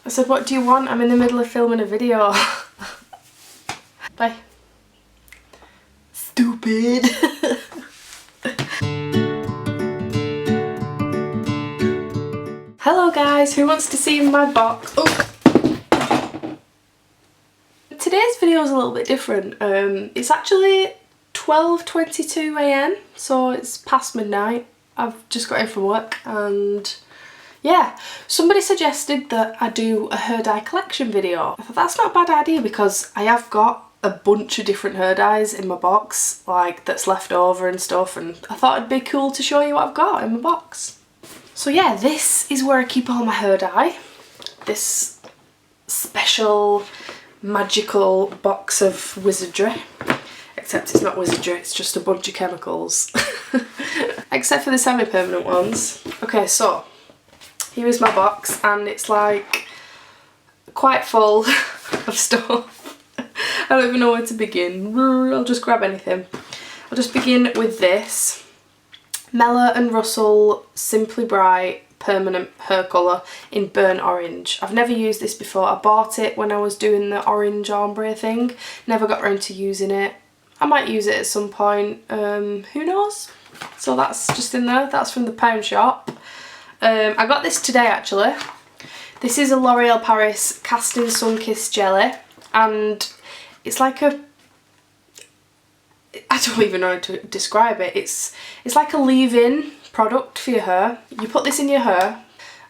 I said, what do you want? I'm in the middle of filming a video. Bye. Stupid. Hello guys, who wants to see my box? Oh. Today's video is a little bit different. It's actually 12:22 AM, so it's past midnight. I've just got in from work and yeah, somebody suggested that I do a hair dye collection video. I thought that's not a bad idea because I have got a bunch of different hair dyes in my box, like that's left over and stuff, and I thought it'd be cool to show you what I've got in my box. So yeah, this is where I keep all my hair dye. This special magical box of wizardry. Except it's not wizardry, it's just a bunch of chemicals. Except for the semi-permanent ones. Okay, so here is my box and it's like quite full of stuff. I don't even know where to begin. I'll just grab anything. I'll just begin with this. Mellor and Russell Simply Bright permanent hair colour in burnt orange. I've never used this before. I bought it when I was doing the orange ombre thing. Never got around to using it. I might use it at some point. Who knows? So that's just in there. That's from the pound shop. I got this today actually. This is a L'Oreal Paris Casting Sun Kiss Jelly and it's like a, I don't even know how to describe it. It's like a leave-in product for your hair. You put this in your hair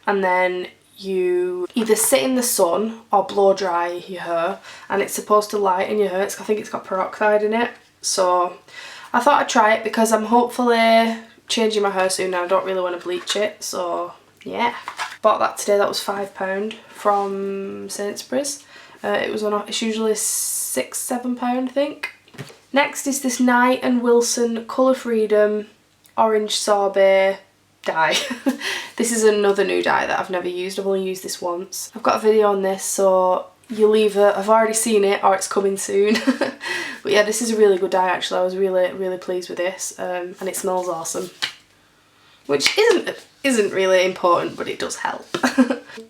and then you either sit in the sun or blow dry your hair, and it's supposed to lighten your hair. I think it's got peroxide in it, so I thought I'd try it because I'm hopefully changing my hair soon and I don't really want to bleach it, so yeah. Bought that today. That was £5 from Sainsbury's. It's usually £6–7 I think. Next is this Knight and Wilson Colour Freedom Orange Sorbet dye. This is another new dye that I've never used. I've only used this once. I've got a video on this, so you'll either have already seen it or it's coming soon. But yeah, this is a really good dye actually. I was really pleased with this, and it smells awesome. Which isn't really important, but it does help.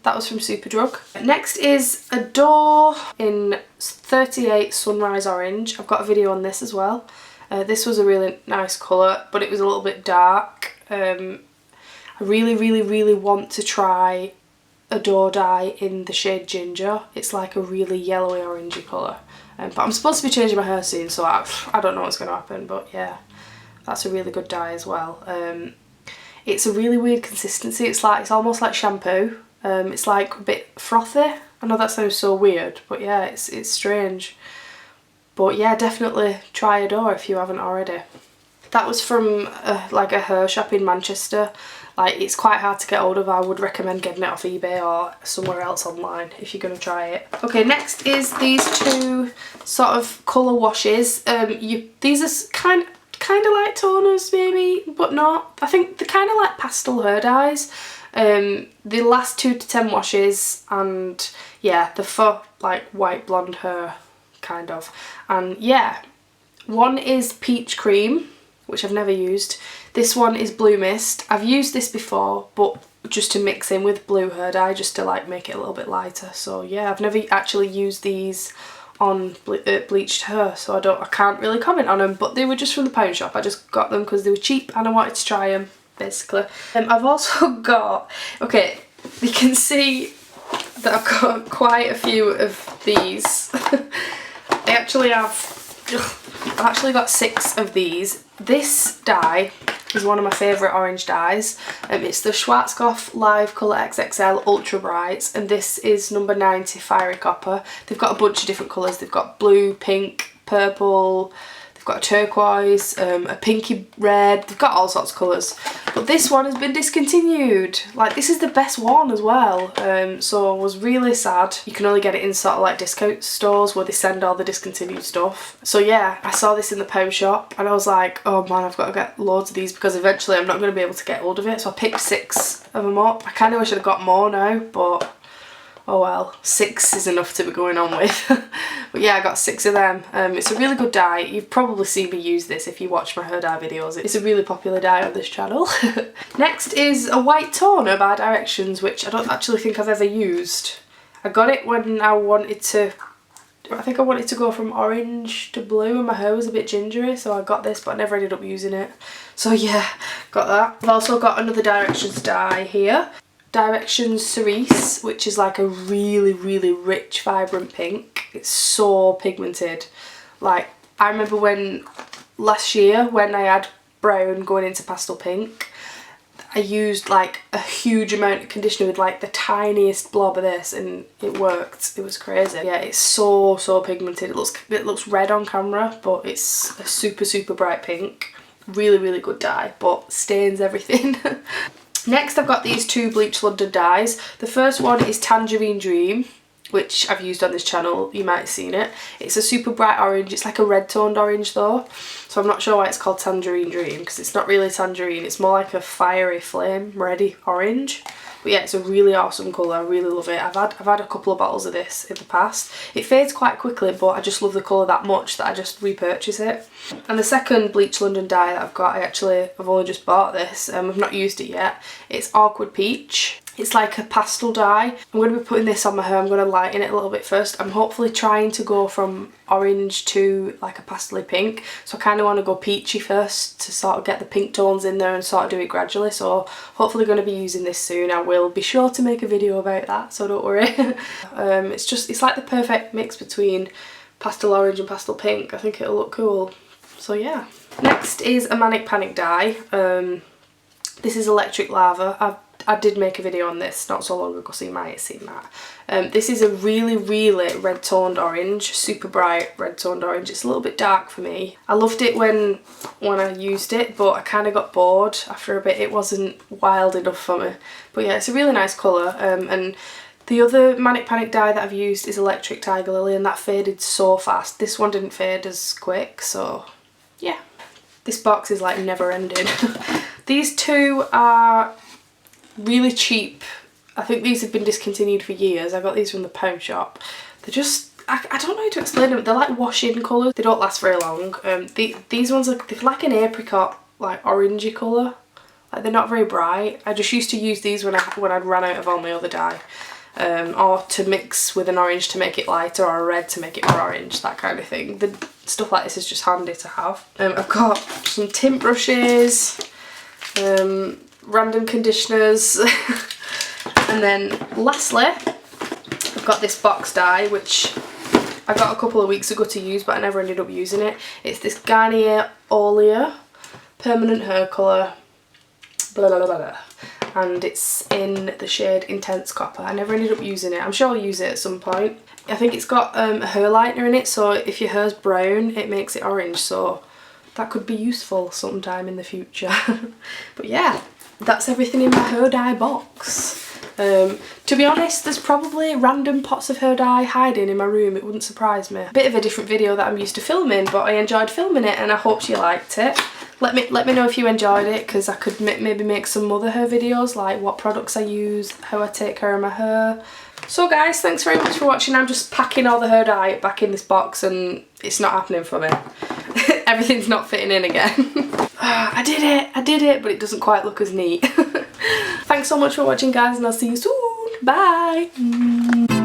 That was from Superdrug. Next is a door in 38 Sunrise Orange. I've got a video on this as well. This was a really nice colour, but it was a little bit dark. I really want to try a door dye in the shade Ginger. It's like a really yellowy orangey colour. But I'm supposed to be changing my hair soon, so I don't know what's going to happen, but yeah, that's a really good dye as well. It's a really weird consistency. It's almost like shampoo. It's like a bit frothy. I know that sounds so weird, but yeah, it's strange. But yeah, definitely try a door if you haven't already. That was from like a hair shop in Manchester. Like, it's quite hard to get hold of. I would recommend getting it off eBay or somewhere else online if you're going to try it. Okay, next is these two sort of colour washes. These are kind of like toners maybe, but not. I think they're kind of like pastel hair dyes. They last 2 to 10 washes, and yeah, they're for like white blonde hair kind of. And yeah, one is peach cream, which I've never used. This one is blue mist. I've used this before, but just to mix in with blue hair dye, just to like make it a little bit lighter. So yeah, I've never actually used these on bleached hair, so I can't really comment on them, but they were just from the pound shop. I just got them because they were cheap and I wanted to try them basically. I've also got, okay, you can see that I've got quite a few of these. I've actually got 6 of these. This dye is one of my favourite orange dyes. It's the Schwarzkopf Live Colour XXL Ultra Bright, and this is number 90 Fiery Copper. They've got a bunch of different colours. They've got blue, pink, purple, they've got a turquoise, a pinky red, they've got all sorts of colours. But this one has been discontinued. Like, this is the best one as well, so I was really sad. You can only get it in sort of like discount stores where they send all the discontinued stuff. So yeah, I saw this in the pound shop and I was like, oh man, I've got to get loads of these because eventually I'm not going to be able to get hold of it. So I picked 6 of them up. I kind of wish I'd got more now, but oh well, 6 is enough to be going on with. But yeah, I got 6 of them. It's a really good dye. You've probably seen me use this if you watch my hair dye videos. It's a really popular dye on this channel. Next is a white toner by Directions, which I don't actually think I've ever used. I got it when I wanted to, I think I wanted to go from orange to blue and my hair was a bit gingery, so I got this but I never ended up using it. So yeah, got that. I've also got another Directions dye here. Directions Cerise, which is like a really, really rich, vibrant pink. It's so pigmented. Like, I remember when last year when I had brown going into pastel pink, I used like a huge amount of conditioner with like the tiniest blob of this and it worked. It was crazy. Yeah, it's so pigmented. It looks red on camera, but it's a super bright pink. Really, really good dye, but stains everything. Next, I've got these two Bleach London dyes. The first one is Tangerine Dream, which I've used on this channel. You might have seen it. It's a super bright orange. It's like a red toned orange though, so I'm not sure why it's called Tangerine Dream, because it's not really tangerine. It's more like a fiery flame ready orange. But yeah, it's a really awesome colour. I really love it. I've had a couple of bottles of this in the past. It fades quite quickly, but I just love the colour that much that I just repurchase it. And the second Bleach London dye that I've got, I've only just bought this. I've not used it yet. It's Awkward Peach. It's like a pastel dye. I'm going to be putting this on my hair. I'm going to lighten it a little bit first. I'm hopefully trying to go from orange to like a pastel pink. So I kind of want to go peachy first to sort of get the pink tones in there and sort of do it gradually. So hopefully going to be using this soon. I will be sure to make a video about that, so don't worry. It's like the perfect mix between pastel orange and pastel pink. I think it'll look cool. So yeah. Next is a Manic Panic dye. This is Electric Lava. I did make a video on this not so long ago, so you might have seen that. This is a really red toned orange, super bright red toned orange. It's a little bit dark for me. I loved it when I used it, but I kind of got bored after a bit. It wasn't wild enough for me. But yeah, it's a really nice colour. And the other Manic Panic dye that I've used is Electric Tiger Lily, and that faded so fast. This one didn't fade as quick, so yeah. This box is like never ending. These two are really cheap. I think these have been discontinued for years. I got these from the pound shop. They're just, I don't know how to explain them. They're like wash-in colours. They don't last very long. These ones are they're like an apricot, like orangey colour. Like, they're not very bright. I just used to use these when I'd run out of all my other dye. Or to mix with an orange to make it lighter, or a red to make it more orange, that kind of thing. The stuff like this is just handy to have. I've got some tint brushes, random conditioners, and then lastly I've got this box dye which I got a couple of weeks ago to use, but I never ended up using it. It's this Garnier Olia permanent hair colour, blah blah blah blah, and it's in the shade Intense Copper. I never ended up using it. I'm sure I'll use it at some point. I think it's got a hair lightener in it, so if your hair's brown it makes it orange, so that could be useful sometime in the future. But yeah, that's everything in my hair dye box. To be honest, there's probably random pots of hair dye hiding in my room. It wouldn't surprise me. A bit of a different video that I'm used to filming, but I enjoyed filming it and I hope you liked it. Let me know if you enjoyed it, because I could maybe make some other hair videos, like what products I use, how I take care of my hair. So guys, thanks very much for watching. I'm just packing all the hair dye back in this box and it's not happening for me. Everything's not fitting in again. I did it, but it doesn't quite look as neat. Thanks so much for watching guys, and I'll see you soon. Bye!